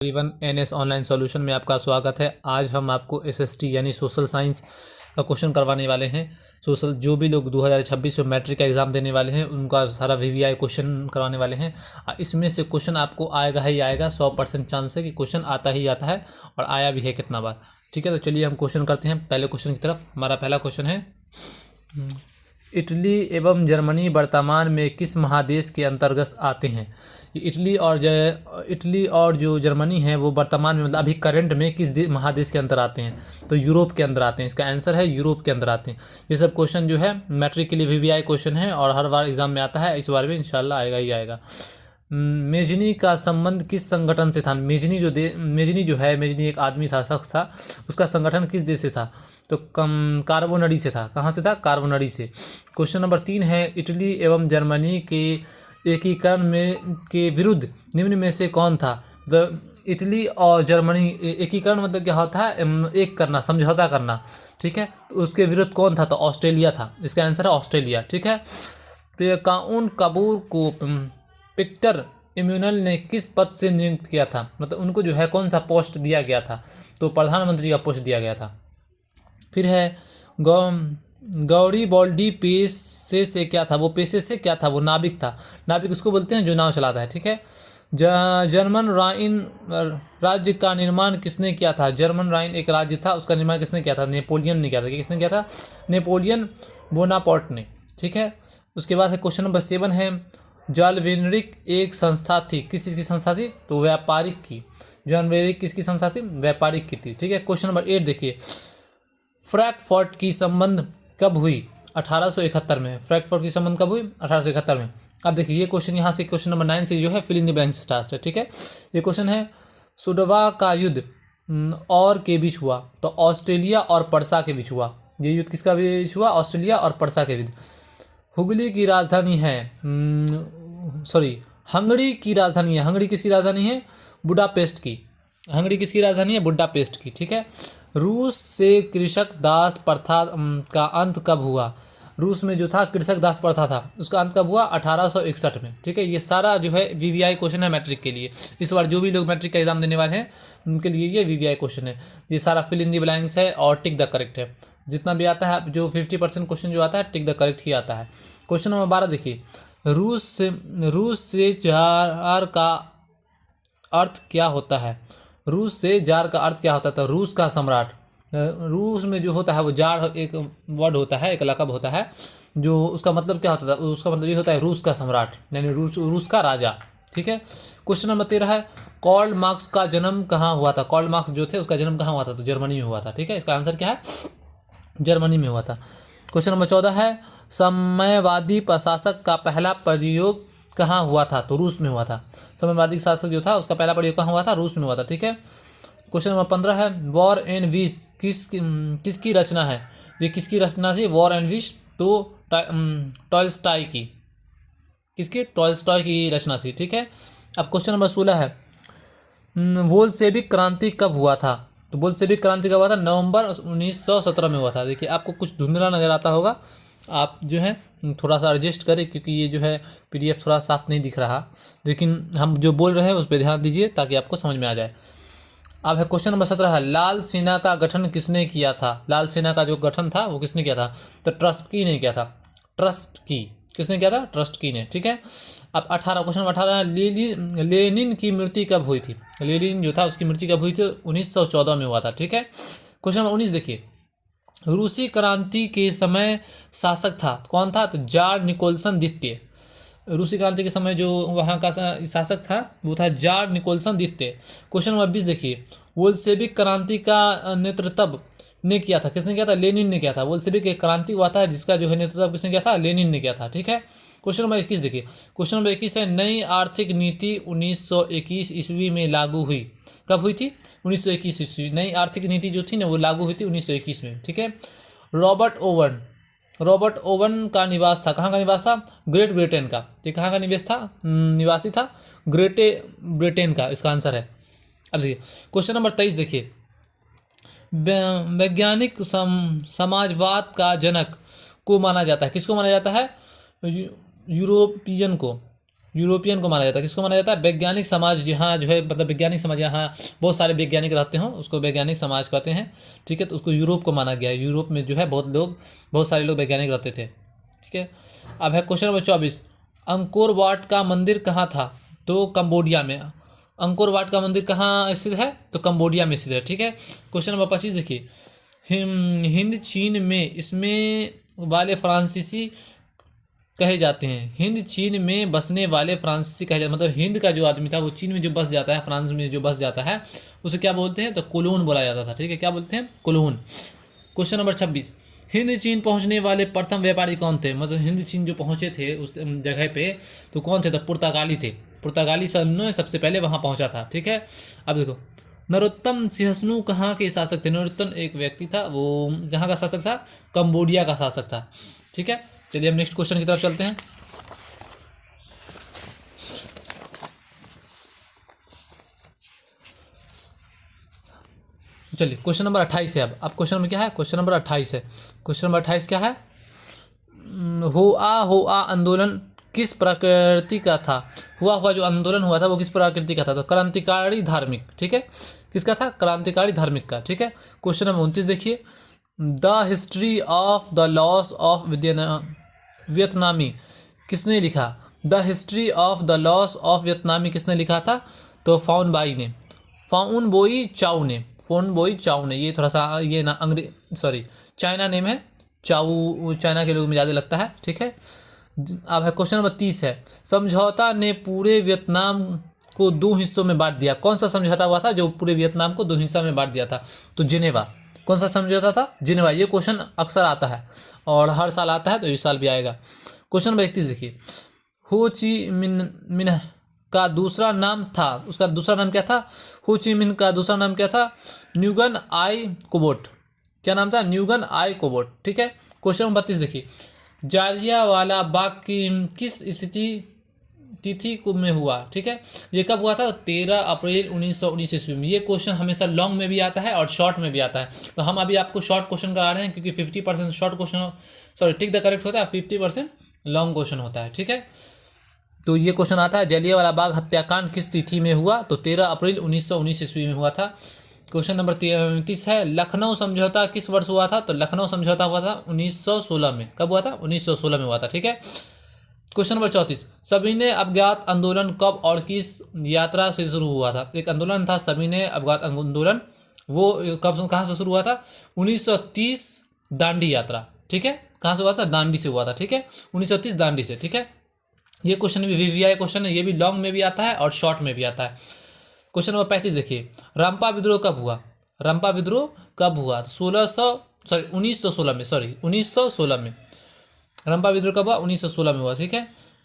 Everyone, NS online solution में आपका स्वागत है। आज हम आपको एसएसटी यानी सोशल साइंस का क्वेश्चन करवाने वाले हैं। सोशल जो भी लोग 2026 में मैट्रिक का एग्ज़ाम देने वाले हैं उनका सारा वीवीआई क्वेश्चन करवाने वाले हैं। इसमें से क्वेश्चन आपको आएगा ही आएगा, 100% चांस है कि क्वेश्चन आता ही आता है और आया भी है कितना बार। ठीक है, तो चलिए हम क्वेश्चन करते हैं पहले क्वेश्चन की तरफ। हमारा पहला क्वेश्चन है, इटली एवं जर्मनी वर्तमान में किस महादेश के अंतर्गत आते हैं? इटली और जो जर्मनी है वो वर्तमान में मतलब अभी करंट में किस महादेश के अंदर आते हैं? तो यूरोप के अंदर आते हैं। इसका आंसर है यूरोप के अंदर आते हैं। ये सब क्वेश्चन जो है मैट्रिक के लिए वीवीआई क्वेश्चन है और हर बार एग्जाम में आता है, इस बार भी इंशाल्लाह आएगा ही आएगा। मेजनी का संबंध किस संगठन से था? मेजनी मेजनी एक आदमी था, शख्स था, उसका संगठन किस देश से था? तो कार्बोनरी से था। कहाँ से था? कार्बोनरी से। क्वेश्चन नंबर 3 है, इटली एवं जर्मनी के एकीकरण में के विरुद्ध निम्न में से कौन था? तो इटली और जर्मनी एकीकरण मतलब क्या होता है? एक करना, समझौता करना। ठीक है, तो उसके विरुद्ध कौन था? तो ऑस्ट्रेलिया था। इसका आंसर है ऑस्ट्रेलिया। ठीक है, तो काउन कपूर को पिक्टर इम्यूनल ने किस पद से नियुक्त किया था? मतलब उनको जो है कौन सा पोस्ट दिया गया था? तो प्रधानमंत्री का पोस्ट दिया गया था। फिर है गौरी बॉल्डी पेशे से क्या था? वो पेशे से क्या था? वो नाविक था। नाविक उसको बोलते हैं जो नाव चलाता है। ठीक है, जर्मन राइन राज्य का निर्माण किसने किया था? जर्मन राइन एक राज्य था, उसका निर्माण किसने किया था? नेपोलियन ने किया था। किसने किया था? नेपोलियन बोनापार्ट ने। ठीक है, उसके बाद है क्वेश्चन नंबर 7 है, जॉलवेनरिक एक संस्था थी, किस चीज़ की संस्था थी? तो व्यापारिक की। जॉलवेनरिक किसकी संस्था थी? व्यापारिक की थी। ठीक है, क्वेश्चन नंबर 8 देखिए, फ्रैंकफर्ट की संबंध कब हुई? 1871 में। फ्रैंकफर्ट की संबंध कब हुई? 1871 में। अब देखिए ये क्वेश्चन यहाँ से क्वेश्चन नंबर 9 से जो है fill in the blank start है। ठीक है, ये क्वेश्चन है, सुडवा का युद्ध और के बीच हुआ? तो ऑस्ट्रेलिया और पर्सा के बीच हुआ। ये युद्ध किसका बीच हुआ? ऑस्ट्रेलिया और पर्सा के बीच। हुगली की राजधानी है, हंगरी की राजधानी है। हंगरी किसकी राजधानी है? बुडापेस्ट की। हंगरी किसकी राजधानी है? बुडापेस्ट की। ठीक है, रूस से कृषक दास प्रथा का अंत कब हुआ? रूस में जो था कृषक दास प्रथा था, उसका अंत कब हुआ? 1861 में। ठीक है, ये सारा जो है वीवीआई क्वेश्चन है मैट्रिक के लिए। इस बार जो भी लोग मैट्रिक का एग्जाम देने वाले हैं उनके लिए ये वीवीआई क्वेश्चन है। ये सारा फिल इन दी ब्लैंक्स है और टिक द करेक्ट है। जितना भी आता है, जो 50% क्वेश्चन जो आता है टिक द करेक्ट ही आता है। क्वेश्चन नंबर 12 देखिए, रूस से जार का अर्थ क्या होता है? रूस से जार का अर्थ क्या होता था? रूस का सम्राट। रूस में जो होता है वो जार एक वर्ड होता है, एक लक़ब होता है, जो उसका मतलब क्या होता था? उसका मतलब ये होता है रूस का सम्राट, यानी रूस का राजा। ठीक है, क्वेश्चन नंबर 13 है, कार्ल मार्क्स का जन्म कहाँ हुआ था? कार्ल मार्क्स जो थे उसका जन्म कहाँ हुआ था? तो जर्मनी में हुआ था। ठीक है, इसका आंसर क्या है? जर्मनी में हुआ था। क्वेश्चन नंबर 14 है, साम्यवादी प्रशासक का पहला प्रयोग कहाँ हुआ था? तो रूस में हुआ था। साम्यवादी शासक जो था उसका पहला प्रयोग कहाँ हुआ था? रूस में हुआ था। ठीक है, क्वेश्चन नंबर 15 है, वॉर एंड विश किसकी रचना है? ये किसकी रचना थी? वॉर एंड विश तो टॉल्स्टॉय की। किसकी? टॉल्स्टॉय की रचना थी। ठीक है, अब क्वेश्चन नंबर 16 है, बोल्शेविक क्रांति कब हुआ था? तो बोल्शेविक क्रांति कब हुआ था? नवंबर 1917 में हुआ था। देखिए आपको कुछ धुंधला नज़र आता होगा, आप जो है थोड़ा सा एडजस्ट करें क्योंकि ये जो है पीडीएफ थोड़ा साफ नहीं दिख रहा, लेकिन हम जो बोल रहे हैं उस पर ध्यान दीजिए ताकि आपको समझ में आ जाए। अब है क्वेश्चन नंबर 17 है, लाल सेना का गठन किसने किया था? लाल सेना का जो गठन था वो किसने किया था? तो ट्रस्की ने किया था। ट्रस्की किसने किया था? ट्रस्की ने। ठीक है, अब 18 क्वेश्चन 18 है, लेनिन की मृत्यु कब हुई थी? लेनिन जो था उसकी मृत्यु कब हुई थी? 1914 में हुआ था। ठीक है, क्वेश्चन नंबर 19 देखिए, रूसी क्रांति के समय शासक था कौन था? तो जार निकोलसन द्वितीय। रूसी क्रांति के समय जो वहाँ का शासक था वो था जार निकोलसन द्वितीय। क्वेश्चन नंबर 20 देखिए, बोल्शेविक क्रांति का नेतृत्व ने किया था? किसने किया था? लेनिन ने किया था। बोल्शेविक एक क्रांति हुआ था जिसका जो है नेतृत्व किसने किया था? लेनिन ने किया था। ठीक है, क्वेश्चन नंबर 21 देखिए, क्वेश्चन नंबर 21 है, नई आर्थिक नीति 1921 ईस्वी में लागू हुई। कब हुई थी? 1921 ईस्वी। नई आर्थिक नीति जो थी ना वो लागू हुई थी 1921 में। ठीक है, रॉबर्ट ओवन का निवास था, कहाँ का निवास था? ग्रेट ब्रिटेन का। तो कहाँ का निवास था? निवासी था ग्रेट ब्रिटेन का, इसका आंसर है। अब देखिए क्वेश्चन नंबर 23 देखिए, वैज्ञानिक समाजवाद का जनक को माना जाता है? किसको माना जाता है? यूरोपियन को। यूरोपियन को माना जाता है। किसको माना जाता है? वैज्ञानिक समाज जहाँ जो है, मतलब वैज्ञानिक समाज यहाँ बहुत सारे वैज्ञानिक रहते हों उसको वैज्ञानिक समाज कहते हैं। ठीक है, तो उसको यूरोप को माना गया है। यूरोप में जो है बहुत सारे लोग वैज्ञानिक रहते थे। ठीक है, अब है क्वेश्चन नंबर 24। अंकोर वाट का मंदिर कहाँ था? तो कंबोडिया में। अंकोर वाट का मंदिर कहाँ स्थित है? तो कंबोडिया में स्थित है। ठीक है, क्वेश्चन नंबर 25 देखिए। हिंद चीन में इसमें वाले फ्रांसीसी कहे जाते हैं। हिंद चीन में बसने वाले फ्रांसीसी कहे जाते हैं, मतलब हिंद का जो आदमी था वो चीन में जो बस जाता है, फ्रांस में जो बस जाता है उसे क्या बोलते हैं? तो कोलोन बोला जाता था। ठीक है, क्या बोलते हैं? कोलोन। Question number 26। हिंद चीन पहुंचने वाले प्रथम व्यापारी कौन थे? मतलब हिंद चीन जो पहुंचे थे उस जगह पे तो कौन थे? तो पुर्तगाली थे। पुर्तगाली ने सबसे पहले वहां पहुंचा था। ठीक है, अब देखो नरोत्तम सिंहस्नू कहाँ के शासक थे? नरोत्तम एक व्यक्ति था, वो कहाँ का शासक था? कंबोडिया का शासक था। ठीक है, चलिए हम नेक्स्ट क्वेश्चन की तरफ चलते हैं। चलिए क्वेश्चन नंबर 28 है। अब क्वेश्चन नंबर क्या है? क्वेश्चन नंबर 28 है। क्वेश्चन नंबर 28 क्या है? हुआ आंदोलन किस प्रकृति का था? हुआ जो आंदोलन हुआ था वो किस प्रकृति का था? तो क्रांतिकारी धार्मिक। ठीक है, किसका था? क्रांतिकारी धार्मिक का। ठीक है, क्वेश्चन नंबर 29 देखिए। The history of the loss of Vietnamese किसने लिखा? The history of the loss of Vietnamese किसने लिखा था? तो फाउन बोई चाउ ने। ये थोड़ा सा ये ना चाइना नेम है। चाउ चाइना के लोगों में ज़्यादा लगता है। ठीक है, अब है क्वेश्चन नंबर 30 है। समझौता ने पूरे वियतनाम को दो हिस्सों में बांट दिया। कौन सा समझौता हुआ था जो पूरे वियतनाम को दो हिस्सा में बांट दिया था? तो जिनेवा। कौन सा समझौता था? जिनेवा। ये क्वेश्चन अक्सर आता है और हर साल आता है, तो इस साल भी आएगा। क्वेश्चन नंबर 31 देखिए। हो ची मिन्ह का दूसरा नाम था, उसका दूसरा नाम क्या था? हो ची मिन्ह का दूसरा नाम क्या था? न्यूगन आई कोबोट। क्या नाम था? न्यूगन आई कोबोट। ठीक है, क्वेश्चन नंबर 32 देखिए। जालियांवाला बाग की किस तिथि को में हुआ? ठीक है, ये कब हुआ था? 13 अप्रैल 1919 ईस्वी में। ये क्वेश्चन हमेशा लॉन्ग में भी आता है और शॉर्ट में भी आता है, तो हम अभी आपको शॉर्ट क्वेश्चन करा रहे हैं क्योंकि 50% short question tick the correct होता है, 50% लॉन्ग क्वेश्चन होता है। ठीक है, तो ये क्वेश्चन आता है जलियांवाला बाग हत्याकांड किस तिथि में हुआ? तो 13 अप्रैल 1919 ईस्वी में हुआ था। क्वेश्चन नंबर 33 है। लखनऊ समझौता किस वर्ष हुआ था? तो लखनऊ समझौता हुआ था 1916 में। कब हुआ था? 1916 में हुआ था। ठीक है, क्वेश्चन नंबर 34। सविनय अवज्ञात आंदोलन कब और किस यात्रा से शुरू हुआ था? एक आंदोलन था सविनय अवज्ञात आंदोलन, वो कब कहाँ से शुरू हुआ था? 1930 दांडी यात्रा। ठीक है, कहाँ से हुआ था? दांडी से हुआ था। ठीक है, 1930 दांडी से। ठीक है, ये क्वेश्चन भी वीवीआई क्वेश्चन है, ये भी लॉन्ग में भी आता है और शॉर्ट में भी आता है। क्वेश्चन नंबर 35 देखिए। रंपा विद्रोह कब हुआ? रंपा विद्रोह कब हुआ? 1916 में। रंपा विद्रोह कब हुआ? 1916 में हुआ। ठीक है,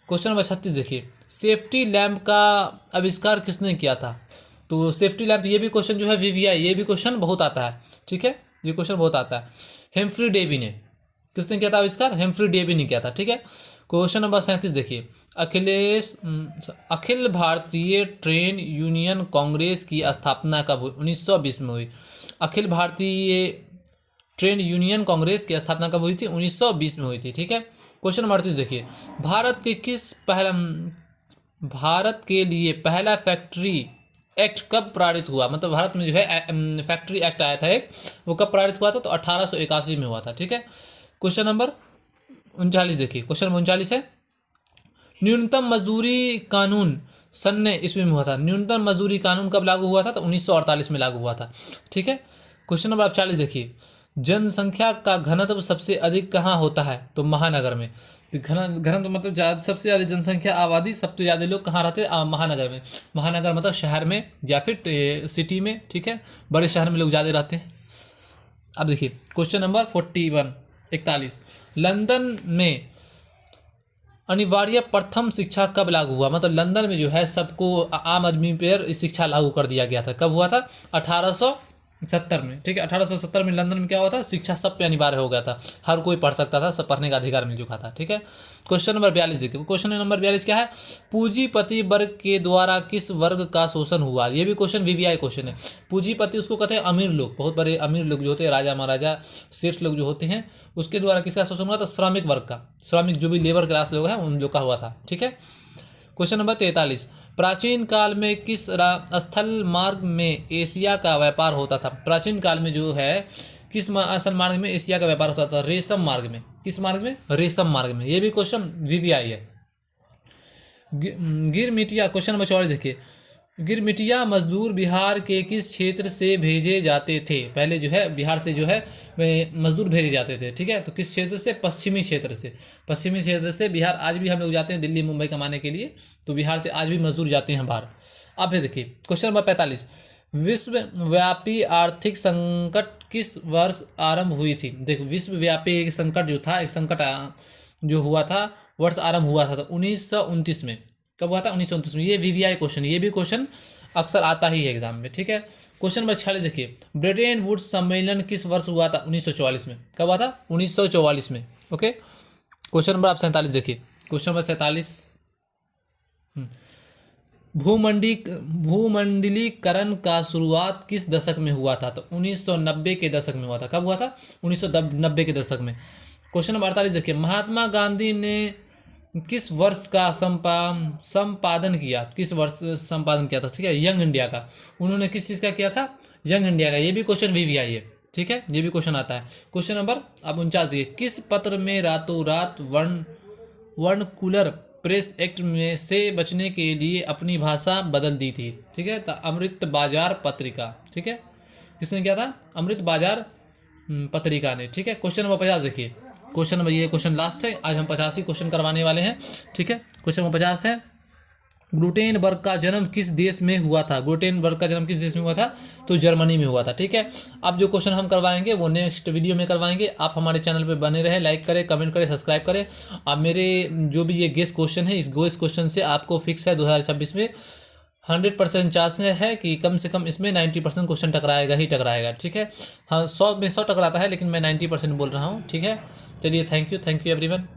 क्वेश्चन नंबर 36 देखिए। सेफ्टी लैंप का आविष्कार किसने किया था? तो सेफ्टी लैंप, ये भी क्वेश्चन जो है वीवीआई, ये भी क्वेश्चन बहुत आता है। ठीक है, ये क्वेश्चन बहुत आता है। हेम्फ्री डेवी ने। किसने किया था आविष्कार? हेम्फ्री डेवी ने किया था। ठीक है, क्वेश्चन नंबर 37 देखिए। अखिल भारतीय ट्रेड यूनियन कांग्रेस की स्थापना कब हुई? 1920 में हुई। अखिल भारतीय ट्रेड यूनियन कांग्रेस की स्थापना कब हुई थी? 1920 में हुई थी। ठीक है, क्वेश्चन नंबर 38 देखिए। भारत के लिए पहला फैक्ट्री एक्ट कब पारित हुआ? मतलब भारत में जो है फैक्ट्री एक्ट आया था एक, वो कब पारित हुआ था? तो 1881 में हुआ था। ठीक है, क्वेश्चन नंबर 39 देखिए। क्वेश्चन नंबर 39 है। न्यूनतम मजदूरी कानून सन ईस्वी में हुआ था। न्यूनतम मजदूरी कानून कब लागू हुआ था? तो 1948 में लागू हुआ था। ठीक है, क्वेश्चन नंबर 40 देखिए। जनसंख्या का घनत्व सबसे अधिक कहाँ होता है? तो महानगर में। तो घनत्व मतलब सबसे ज़्यादा जनसंख्या, आबादी, सबसे ज़्यादा लोग कहाँ रहते हैं? महानगर में। महानगर मतलब शहर में या फिर सिटी में। ठीक है, बड़े शहर में लोग ज़्यादा रहते हैं। अब देखिए क्वेश्चन नंबर 41। लंदन में अनिवार्य प्रथम शिक्षा कब लागू हुआ? मतलब लंदन में जो है सबको, आम आदमी पर शिक्षा लागू कर दिया गया था। कब हुआ था? 1870 में। ठीक है, 1870 में लंदन में क्या हुआ था? शिक्षा सब पे अनिवार्य हो गया था, हर कोई पढ़ सकता था, सब पढ़ने का अधिकार मिल चुका था। ठीक है, क्वेश्चन नंबर 42 देखिए। क्वेश्चन नंबर 42 क्या है? पूंजीपति वर्ग के द्वारा किस वर्ग का शोषण हुआ? ये भी क्वेश्चन वीवीआई क्वेश्चन है। पूंजीपति उसको कहते हैं अमीर लोग, बहुत बड़े अमीर लोग जो होते हैं, राजा महाराजा सेठ लोग जो होते हैं, उसके द्वारा किसका शोषण हुआ था? श्रमिक वर्ग का। श्रमिक जो भी लेबर क्लास लोग हैं उन लोग का हुआ था। ठीक है, क्वेश्चन नंबर 43, प्राचीन काल में किस स्थल मार्ग में एशिया का व्यापार होता था? प्राचीन काल में जो है किस स्थल मार्ग में एशिया का व्यापार होता था? रेशम मार्ग में। किस मार्ग में? रेशम मार्ग में। ये भी क्वेश्चन वीवीआई है। गिरमिटिया, क्वेश्चन नंबर 44 देखिए, गिरमिटिया मजदूर बिहार के किस क्षेत्र से भेजे जाते थे? पहले जो है बिहार से जो है मजदूर भेजे जाते थे, ठीक है। तो किस क्षेत्र से? पश्चिमी क्षेत्र से। पश्चिमी क्षेत्र से बिहार, आज भी हम लोग जाते हैं दिल्ली मुंबई कमाने के लिए, तो बिहार से आज भी मजदूर जाते हैं बाहर। अब फिर देखिए क्वेश्चन नंबर 45, विश्वव्यापी आर्थिक संकट किस वर्ष आरंभ हुई थी? देखो विश्वव्यापी एक संकट जो था, एक संकट जो हुआ था, वर्ष आरंभ हुआ था तो 1929 में। कब हुआ था? 1929 में। ये वीवीआई क्वेश्चन, ये भी क्वेश्चन अक्सर आता ही है एग्जाम में, ठीक है। क्वेश्चन नंबर 46 देखिए, ब्रेटन वुड्स सम्मेलन किस वर्ष हुआ था? 1944 में। कब हुआ था? 1944 में। ओके। क्वेश्चन नंबर आप 47 देखिए, क्वेश्चन नंबर 47, भूमंडलीकरण का शुरुआत किस दशक में हुआ था? तो 1990 के दशक में हुआ था। कब हुआ था? 1990 के दशक में। क्वेश्चन नंबर 48 देखिए, महात्मा गांधी ने किस वर्ष का संपादन किया? किस वर्ष संपादन किया था? ठीक है, यंग इंडिया का। उन्होंने किस चीज़ का किया था? यंग इंडिया का। ये भी क्वेश्चन वीवीआई है, ठीक है, ये भी क्वेश्चन आता है। क्वेश्चन नंबर अब 49 देखिए, किस पत्र में रातों रात वर्णकुलर प्रेस एक्ट में से बचने के लिए अपनी भाषा बदल दी थी? ठीक है, तो अमृत बाजार पत्रिका, ठीक है, किसने किया था? अमृत बाजार पत्रिका ने, ठीक है। क्वेश्चन नंबर 50 देखिए, क्वेश्चन नंबर, ये क्वेश्चन लास्ट है, आज हम 50 ही क्वेश्चन करवाने वाले हैं, ठीक है। क्वेश्चन नंबर 50 है, गुटेनबर्ग का जन्म किस देश में हुआ था? गुटेनबर्ग का जन्म किस देश में हुआ था? तो जर्मनी में हुआ था, ठीक है। अब जो क्वेश्चन हम करवाएंगे वो नेक्स्ट वीडियो में करवाएंगे। आप हमारे चैनल पे बने रहे, लाइक करें, कमेंट करें, सब्सक्राइब करें। अब मेरे जो भी ये गेस्ट क्वेश्चन है, इस गेस्ट क्वेश्चन से आपको फिक्स है 2026 में 100% चांस है कि कम से कम इसमें 90% क्वेश्चन टकराएगा ही टकराएगा, ठीक है। हाँ, 100 में 100 टकराता है, लेकिन मैं 90% बोल रहा हूँ, ठीक है। चलिए, थैंक यू एवरीवन।